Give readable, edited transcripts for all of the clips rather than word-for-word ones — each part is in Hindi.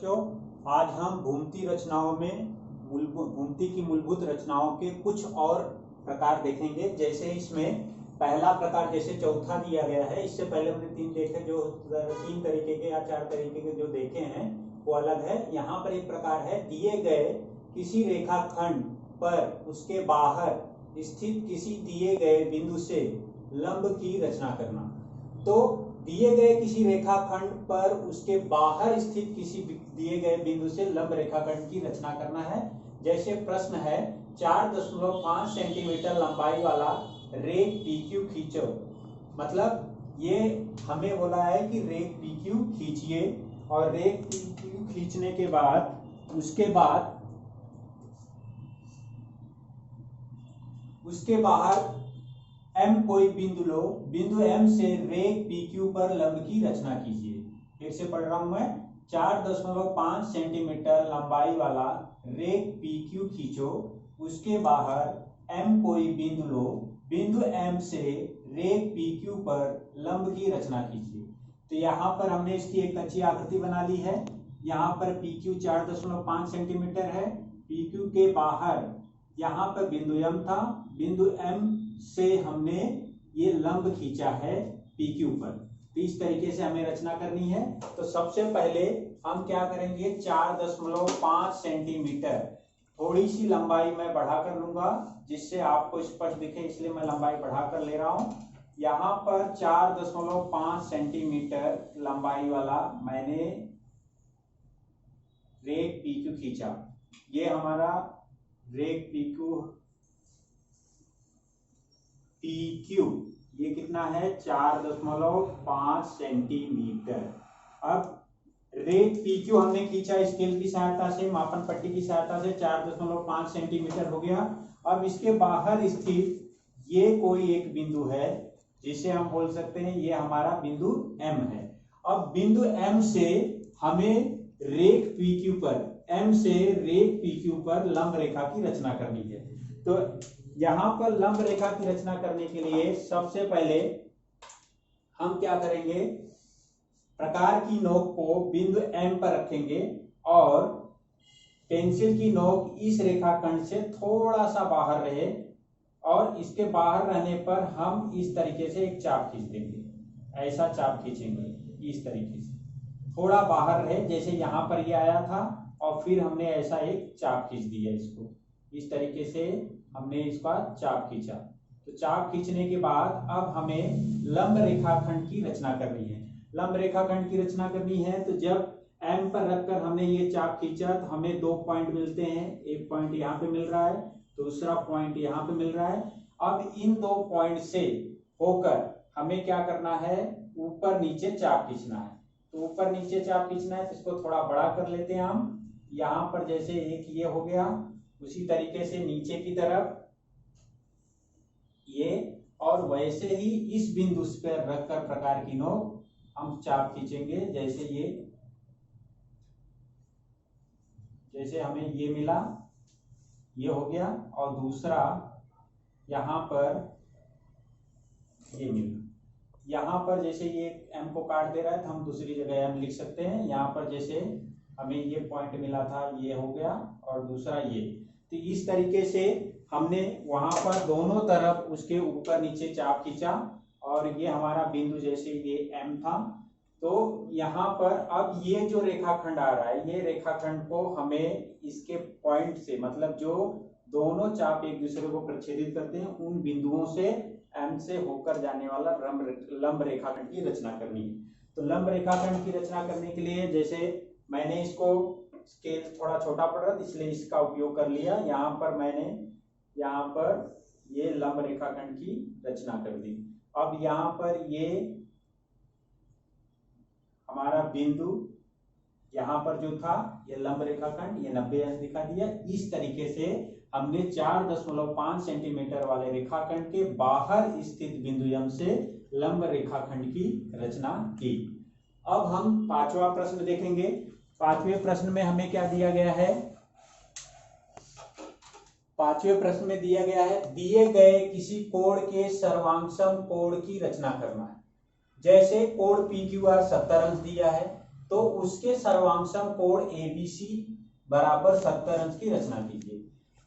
बच्चों, आज हम भूमिति रचनाओं में भूमिति की मूलभूत रचनाओं के कुछ और प्रकार देखेंगे। जैसे इसमें पहला प्रकार जैसे चौथा दिया गया है, इससे पहले हमने तीन देखे, जो तीन तरीके के या चार तरीके के जो देखे हैं वो अलग है। यहाँ पर एक प्रकार है, दिए गए किसी रेखाखंड पर उसके बाहर स्थित किसी दिए गए बिंदु से लंब की रचना करना। तो दिए गए किसी रेखाखंड पर उसके बाहर स्थित किसी दिए गए बिंदु से लंब रेखाखंड की रचना करना है। जैसे प्रश्न है, 4.5 सेंटीमीटर लंबाई वाला रेख PQ खींचो। मतलब ये हमें बोला है कि रेख PQ खींचिए, और रेख PQ खींचने के बाद उसके बाहर M कोई बिंदु लो, बिंदु M से रेख PQ पर लंब की रचना कीजिए। फिर से पढ़ रहा हूं मैं, 4.5 सेंटीमीटर लंबाई वाला रेख PQ खींचो, उसके बाहर M कोई बिंदु लो, बिंदु M से रेख PQ पर लंब की रचना कीजिए। तो यहाँ पर हमने इसकी एक अच्छी आकृति बना ली है। यहाँ पर PQ 4.5 सेंटीमीटर है, PQ के बाहर यहाँ पर बिंदु M था, बिंदु M से हमने ये लंब खींचा है PQ पर। तो इस तरीके से हमें रचना करनी है। तो सबसे पहले हम क्या करेंगे, 4.5 सेंटीमीटर थोड़ी सी लंबाई मैं बढ़ा कर लूंगा जिससे आपको स्पष्ट दिखे, इसलिए मैं लंबाई बढ़ा कर ले रहा हूं। यहाँ पर 4.5 सेंटीमीटर लंबाई वाला मैंने रेख PQ खींचा। ये हमारा रेख PQ ये कितना है, 4.5 सेंटीमीटर। अब रेख PQ हमने खींचा स्केल की सहायता से, मापन पट्टी की सहायता से, 4.5 सेंटीमीटर हो गया। अब इसके बाहर स्थित ये कोई एक बिंदु है जिसे हम बोल सकते हैं ये हमारा बिंदु M है। अब बिंदु M से हमें रेख PQ पर लंब रेखा की रचना करनी है। तो यहाँ पर लंब रेखा की रचना करने के लिए सबसे पहले हम क्या करेंगे, प्रकार की नोक को बिंदु M पर रखेंगे और पेंसिल की नोक इस रेखाखंड से थोड़ा सा बाहर रहे, और इसके बाहर रहने पर हम इस तरीके से एक चाप खींच देंगे। ऐसा चाप खींचेंगे इस तरीके से, थोड़ा बाहर रहे, जैसे यहाँ पर ये आया था, और फिर हमने ऐसा एक चाप खींच दिया। इसको इस तरीके से हमने इसका चाप खींचा। तो चाप खींचने के बाद अब हमें लंब रेखाखंड की रचना करनी है। लंब रेखाखंड की रचना करनी है तो जब M पर रखकर हमने ये चाप खींचा तो हमें दो पॉइंट मिलते हैं। एक पॉइंट यहाँ पे मिल रहा है, दूसरा पॉइंट यहाँ पे मिल रहा है। अब इन दो पॉइंट से होकर हमें क्या करना है, ऊपर नीचे चाप खींचना है। तो ऊपर नीचे चाप खींचना है तो इसको थोड़ा बड़ा कर लेते हैं हम। यहाँ पर जैसे एक ये हो गया, उसी तरीके से नीचे की तरफ ये, और वैसे ही इस बिंदु पर रखकर प्रकार की नोक हम चाप खींचेंगे। जैसे ये, जैसे हमें ये मिला, ये हो गया, और दूसरा यहाँ पर ये मिला। यहाँ पर जैसे ये M को काट दे रहा है तो हम दूसरी जगह M लिख सकते हैं। यहाँ पर जैसे हमें ये पॉइंट मिला था, ये हो गया, और दूसरा ये। तो इस तरीके से हमने वहां पर दोनों तरफ उसके ऊपर नीचे चाप खींचा, और ये हमारा बिंदु जैसे ये M था। तो यहाँ पर अब ये जो रेखाखंड आ रहा है, ये रेखाखंड को हमें इसके पॉइंट से, मतलब जो दोनों चाप एक दूसरे को प्रच्छेदित करते हैं, उन बिंदुओं से M से होकर जाने वाला लंब रेखाखंड की रचना करनी है। तो लंब रेखाखंड की रचना करने के लिए, जैसे मैंने इसको स्केल थोड़ा छोटा पड़ रहा था इसलिए इसका उपयोग कर लिया। यहाँ पर मैंने यहाँ पर ये लंब रेखाखंड की रचना कर दी। अब यहाँ पर ये हमारा बिंदु यहाँ पर जो था, ये लंब रेखाखंड, ये 90 अंश दिखा दिया। इस तरीके से हमने 4.5 सेंटीमीटर वाले रेखाखंड के बाहर स्थित बिंदु M से लंब रेखाखंड की रचना की। अब हम पांचवा प्रश्न देखेंगे। पांचवें प्रश्न में हमें क्या दिया गया है, पांचवें प्रश्न में दिया गया है, दिए गए किसी कोण के सर्वांगसम कोण की रचना करना है। जैसे कोण PQR 70 अंश दिया है, तो उसके सर्वांगसम कोण ABC बराबर 70 अंश की रचना कीजिए।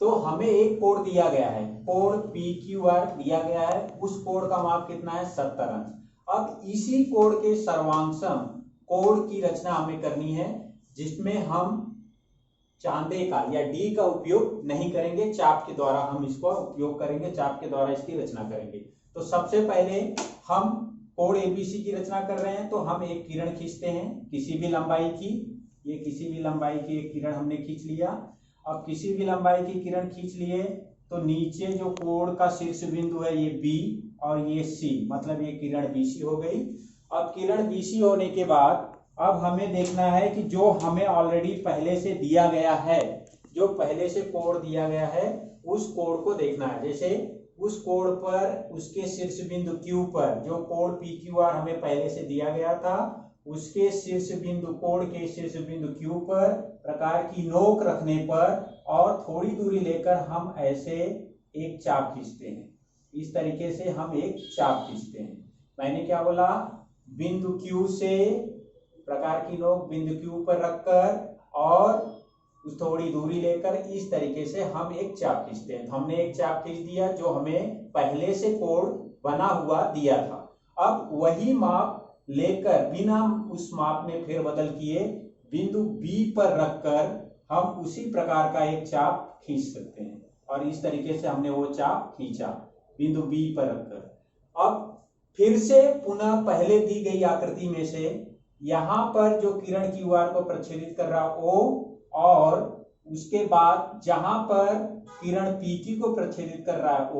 तो हमें एक कोण दिया गया है, कोण PQR दिया गया है, उस कोण का माप कितना है 70 अंश। अब इसी कोण के सर्वांगसम कोण की रचना हमें करनी है, जिसमें हम चांदे का या डी का उपयोग नहीं करेंगे, चाप के द्वारा हम इसको उपयोग करेंगे, चाप के द्वारा इसकी रचना करेंगे। तो सबसे पहले हम कोण ABC की रचना कर रहे हैं, तो हम एक किरण खींचते हैं किसी भी लंबाई की। ये किसी भी लंबाई की एक किरण हमने खींच लिया। अब किसी भी लंबाई की किरण खींच लिए तो नीचे जो कोण का शीर्ष बिंदु है ये B और ये C, मतलब ये किरण BC हो गई। अब किरण BC होने के बाद अब हमें देखना है कि जो हमें ऑलरेडी पहले से दिया गया है, जो पहले से कोण दिया गया है उस कोण को देखना है। जैसे उस कोण पर उसके शीर्ष बिंदु Q पर जो कोण PQR हमें पहले से दिया गया था, उसके शीर्ष बिंदु कोण के शीर्ष बिंदु Q पर प्रकार की नोक रखने पर और थोड़ी दूरी लेकर हम ऐसे एक चाप खींचते हैं। इस तरीके से हम एक चाप खींचते हैं। मैंने क्या बोला, बिंदु Q से प्रकार की नोक बिंदु Q पर रखकर और थोड़ी दूरी लेकर इस तरीके से हम एक चाप खींचते हैं। तो हमने एक चाप खींच दिया जो हमें पहले से कोण बना हुआ दिया था। अब वही माप लेकर बिना उस माप में फेरबदल किए बिंदु B पर रखकर हम उसी प्रकार का एक चाप खींच सकते हैं। और इस तरीके से हमने वो चाप खींचा बिंदु B पर रखकर। अब फिर से पुनः पहले दी गई आकृति में से यहां पर जो किरण QR को प्रक्षेपित कर रहा O और उसके बाद जहां पर किरण PQ को प्रक्षेपित कर रहा है O,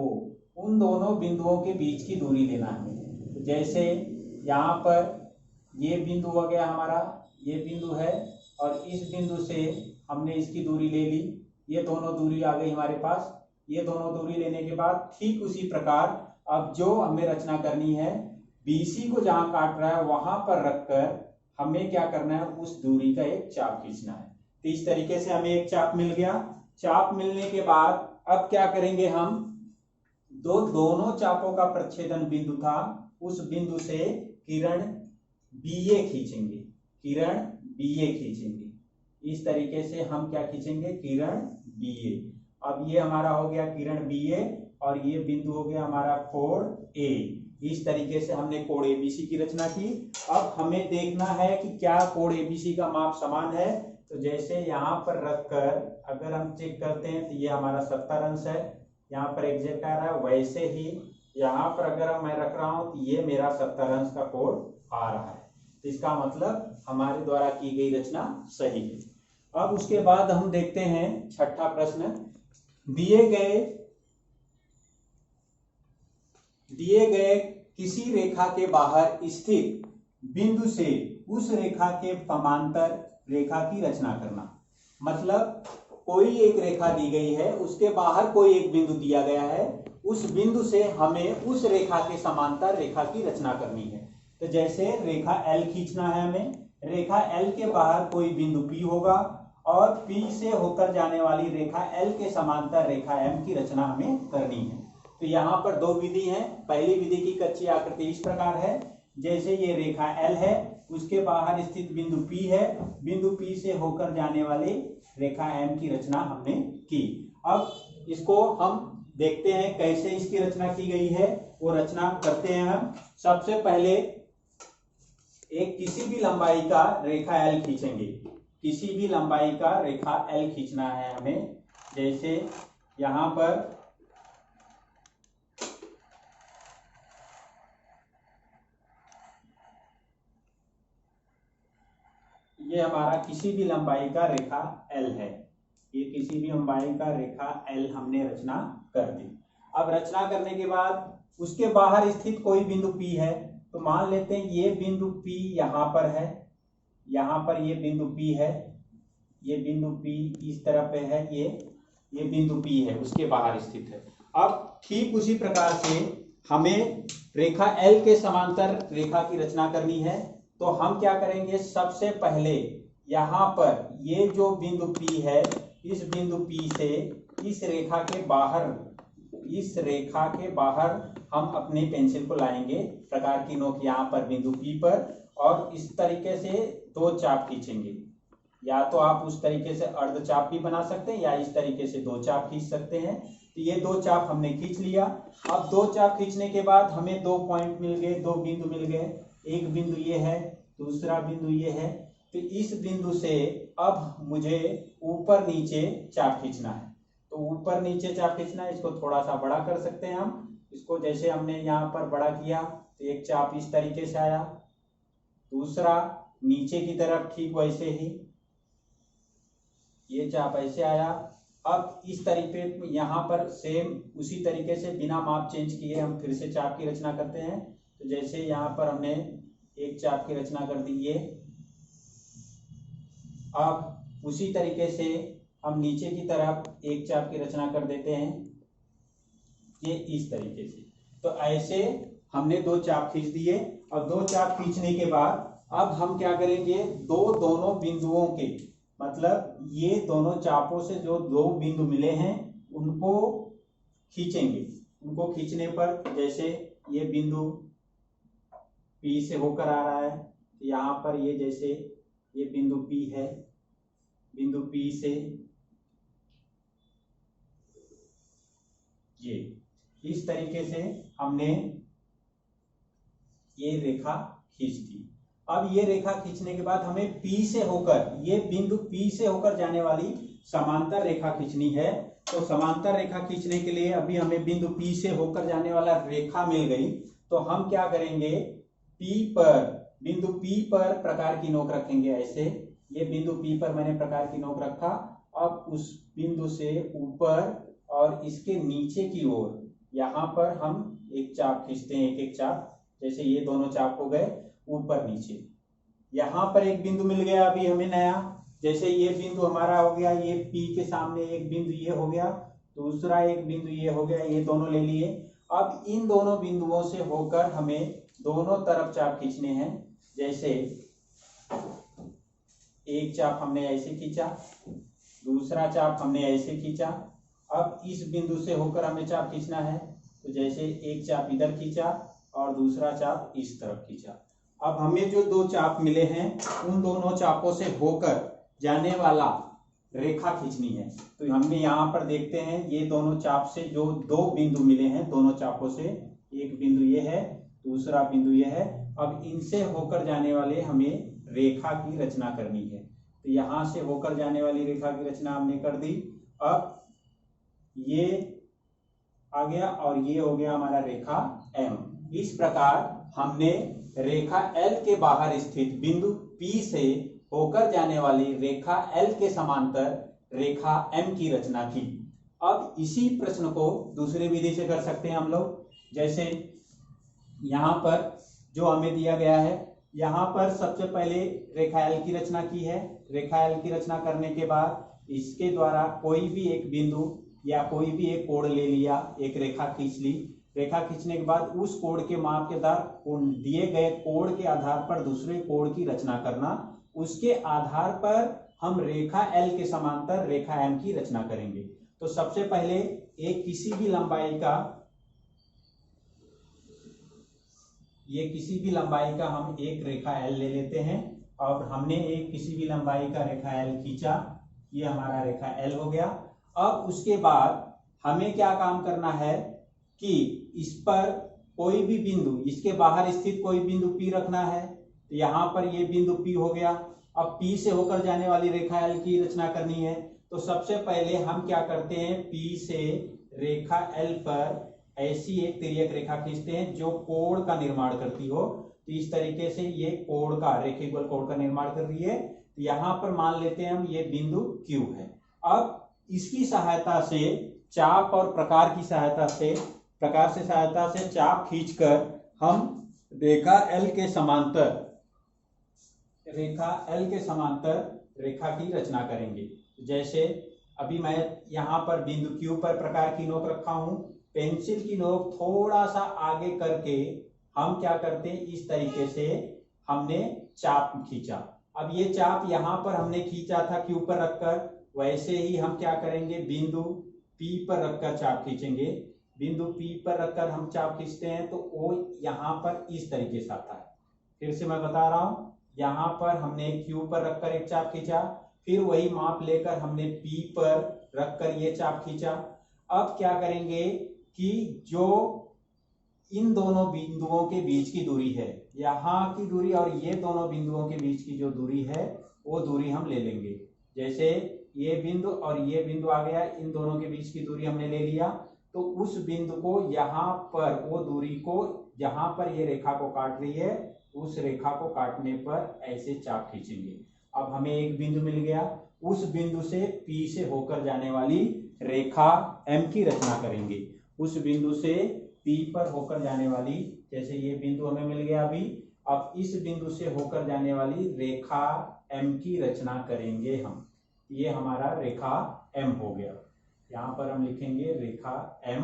उन दोनों बिंदुओं के बीच की दूरी लेना है। तो जैसे यहाँ पर ये बिंदु हो गया हमारा, ये बिंदु है और इस बिंदु से हमने इसकी दूरी ले ली, ये दोनों दूरी आ गई हमारे पास। ये दोनों दूरी लेने के बाद ठीक उसी प्रकार अब जो हमें रचना करनी है, BC को जहां काट रहा है वहां पर रखकर हमें क्या करना है, उस दूरी का एक चाप खींचना है। तो इस तरीके से हमें एक चाप मिल गया। चाप मिलने के बाद अब क्या करेंगे, हम दोनों चापों का प्रच्छेदन बिंदु था, उस बिंदु से किरण BA खींचेंगे, किरण BA खींचेंगे। इस तरीके से हम क्या खींचेंगे, किरण BA। अब ये हमारा हो गया किरण BA और ये बिंदु हो गया हमारा कोण A। इस तरीके से हमने कोण ABC की रचना की। अब हमें देखना है कि क्या कोण ABC का माप समान है। तो जैसे यहाँ पर रखकर अगर हम चेक करते हैं तो ये हमारा 70 अंश है, यहाँ पर एग्जैक्ट आ रहा है। वैसे ही यहाँ पर अगर मैं रख रहा हूँ तो ये मेरा 70 अंश का कोण आ रहा है। तो इसका मतलब हमारे द्वारा की गई रचना सही है। अब उसके बाद हम देखते हैं छठा प्रश्न। दिए गए किसी रेखा के बाहर स्थित बिंदु से उस रेखा के समांतर रेखा की रचना करना। मतलब कोई एक रेखा दी गई है, उसके बाहर कोई एक बिंदु दिया गया है, उस बिंदु से हमें उस रेखा के समांतर रेखा की रचना करनी है। तो जैसे रेखा L खींचना है हमें, रेखा L के बाहर कोई बिंदु P होगा और P से होकर जाने वाली रेखा L के समांतर रेखा M की रचना हमें करनी है। तो यहाँ पर दो विधि है। पहली विधि की कच्ची आकृति इस प्रकार है, जैसे ये रेखा L है, उसके बाहर स्थित बिंदु P है, बिंदु P से होकर जाने वाली रेखा M की रचना हमने की। अब इसको हम देखते हैं कैसे इसकी रचना की गई है, वो रचना करते हैं हम। सबसे पहले एक किसी भी लंबाई का रेखा L खींचेंगे, किसी भी लंबाई का रेखा L खींचना है हमें। जैसे यहाँ पर ये हमारा किसी भी लंबाई का रेखा L है, ये किसी भी लंबाई का रेखा L हमने रचना कर दी। अब रचना करने के बाद उसके बाहर स्थित कोई बिंदु P है, तो मान लेते हैं ये बिंदु P यहाँ पर है, यहाँ पर ये बिंदु P है, ये बिंदु P इस तरफ पे है, ये बिंदु P है, उसके बाहर स्थित है। अब ठीक उसी प्रकार से हमें रेखा L के समांतर रेखा की रचना करनी है। तो हम क्या करेंगे, सबसे पहले यहाँ पर ये जो बिंदु P है, इस बिंदु P से इस रेखा के बाहर हम अपने पेंसिल को लाएंगे, प्रकार की नोक यहाँ पर बिंदु P पर, और इस तरीके से दो चाप खींचेंगे। या तो आप उस तरीके से अर्ध चाप भी बना सकते हैं या इस तरीके से दो चाप खींच सकते हैं। तो ये दो चाप हमने खींच लिया। अब दो चाप खींचने के बाद हमें दो पॉइंट मिल गए, दो बिंदु मिल गए। एक बिंदु ये है, दूसरा बिंदु ये है। तो इस बिंदु से अब मुझे ऊपर नीचे चाप खींचना है। तो ऊपर नीचे चाप खींचना है, इसको थोड़ा सा बड़ा कर सकते हैं हम। इसको जैसे हमने यहाँ पर बड़ा किया तो एक चाप इस तरीके से आया, दूसरा नीचे की तरफ ठीक वैसे ही ये चाप ऐसे आया। अब इस तरीके यहाँ पर सेम उसी तरीके से बिना माप चेंज किए हम फिर से चाप की रचना करते हैं। तो जैसे यहाँ पर हमने एक चाप की रचना कर दी ये। अब उसी तरीके से हम नीचे की तरफ एक चाप की रचना कर देते हैं, ये इस तरीके से। तो ऐसे हमने दो चाप खींच दिए। अब दो चाप खींचने के बाद अब हम क्या करेंगे, दोनों बिंदुओं के मतलब ये दोनों चापों से जो दो बिंदु मिले हैं उनको खींचेंगे। उनको खींचने पर जैसे ये बिंदु P से होकर आ रहा है, तो यहाँ पर ये जैसे ये बिंदु P है, बिंदु P से ये इस तरीके से हमने ये रेखा खींच दी। अब ये रेखा खींचने के बाद हमें P से होकर, ये बिंदु P से होकर जाने वाली समांतर रेखा खींचनी है। तो समांतर रेखा खींचने के लिए अभी हमें बिंदु P से होकर जाने वाला रेखा मिल गई। तो हम क्या करेंगे, P पर, बिंदु P पर प्रकार की नोक रखेंगे ऐसे। ये बिंदु P पर मैंने प्रकार की नोक रखा। अब उस बिंदु से ऊपर और इसके नीचे की ओर यहाँ पर हम एक चाप खींचते हैं, एक एक चाप। जैसे ये दोनों चाप हो गए ऊपर नीचे। यहाँ पर एक बिंदु मिल गया अभी हमें नया। जैसे ये बिंदु हमारा हो गया, ये P के सामने एक बिंदु ये हो गया, दूसरा एक बिंदु ये हो गया, ये दोनों ले लिए। अब इन दोनों बिंदुओं से होकर हमें दोनों तरफ चाप खींचने हैं। जैसे एक चाप हमने ऐसे खींचा, दूसरा चाप हमने ऐसे खींचा। अब इस बिंदु से होकर हमें चाप खींचना है। तो जैसे एक चाप इधर खींचा और दूसरा चाप इस तरफ खींचा। अब हमें जो दो चाप मिले हैं उन दोनों चापों से होकर जाने वाला रेखा खींचनी है। तो हमने यहाँ पर देखते हैं ये दोनों चाप से जो दो बिंदु मिले हैं, दोनों चापों से, एक बिंदु ये है, दूसरा बिंदु ये है। अब इनसे होकर जाने वाले हमें रेखा की रचना करनी है। तो यहाँ से होकर जाने वाली रेखा की रचना हमने कर दी। अब ये आ गया और ये हो गया हमारा रेखा M। इस प्रकार हमने रेखा L के बाहर स्थित बिंदु P से होकर जाने वाली रेखा L के समांतर रेखा M की रचना की। अब इसी प्रश्न को दूसरी विधि से कर सकते हैं हम लोग। जैसे यहाँ पर जो हमें दिया गया है, यहाँ पर सबसे पहले रेखा L की रचना की है। रेखा L की रचना करने के बाद इसके द्वारा कोई भी एक बिंदु या कोई भी एक कोण ले लिया, एक रेखा खींच ली। रेखा खींचने के बाद उस कोण के माप के आधार, दिए गए कोण के आधार पर दूसरे कोण की रचना करना। उसके आधार पर हम रेखा L के समांतर रेखा M की रचना करेंगे। तो सबसे पहले एक किसी भी लंबाई का, ये किसी भी लंबाई का हम एक रेखा L ले लेते हैं। और हमने एक किसी भी लंबाई का रेखा L खींचा, ये हमारा रेखा L हो गया। अब उसके बाद हमें क्या काम करना है कि इस पर कोई भी बिंदु, इसके बाहर स्थित कोई बिंदु P रखना है। तो यहाँ पर ये बिंदु P हो गया। अब P से होकर जाने वाली रेखा L की रचना करनी है। तो सबसे पहले हम क्या करते हैं, P से रेखा L पर ऐसी एक तिर्यक रेखा खींचते हैं जो कोण का निर्माण करती हो। तो इस तरीके से ये कोण का, रेखागुल कोण का निर्माण कर रही है। तो यहाँ पर मान लेते हैं हम ये बिंदु Q है। अब इसकी सहायता से चाप और प्रकार की सहायता से, सहायता से चाप खींचकर हम रेखा L के समांतर, रेखा की रचना करेंगे। जैसे अभी मैं यहाँ पर बिंदु Q पर प्रकार की नोक रखा हूं। पेंसिल की नोक थोड़ा सा आगे करके हम क्या करते हैं, इस तरीके से हमने चाप खींचा। अब ये चाप यहाँ पर हमने खींचा था Q पर रखकर, वैसे ही हम क्या करेंगे, बिंदु P पर रखकर चाप खींचेंगे। बिंदु P पर रखकर हम चाप खींचते हैं तो वो यहाँ पर इस तरीके से आता है। फिर से मैं बता रहा हूं, यहां पर हमने Q पर रखकर एक चाप खींचा, फिर वही माप लेकर हमने P पर रखकर ये चाप खींचा। अब क्या करेंगे कि जो इन दोनों बिंदुओं के बीच की दूरी है, यहाँ की दूरी और ये दोनों बिंदुओं के बीच की जो दूरी है वो दूरी हम ले लेंगे। जैसे ये बिंदु और ये बिंदु आ गया, इन दोनों के बीच की दूरी हमने ले लिया, तो उस बिंदु को यहाँ पर, वो दूरी को जहां पर ये रेखा को काट रही है उस रेखा को काटने पर ऐसे चाप खींचेंगे। अब हमें एक बिंदु मिल गया, उस बिंदु से P से होकर जाने वाली रेखा M की रचना करेंगे। उस बिंदु से P पर होकर जाने वाली, जैसे ये बिंदु हमें मिल गया अभी, अब इस बिंदु से होकर जाने वाली रेखा M की रचना करेंगे हम। ये हमारा रेखा M हो गया। यहाँ पर हम लिखेंगे रेखा M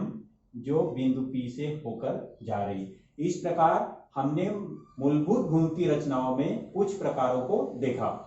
जो बिंदु P से होकर जा रही। इस प्रकार हमने मूलभूत घूमती रचनाओं में कुछ प्रकारों को देखा।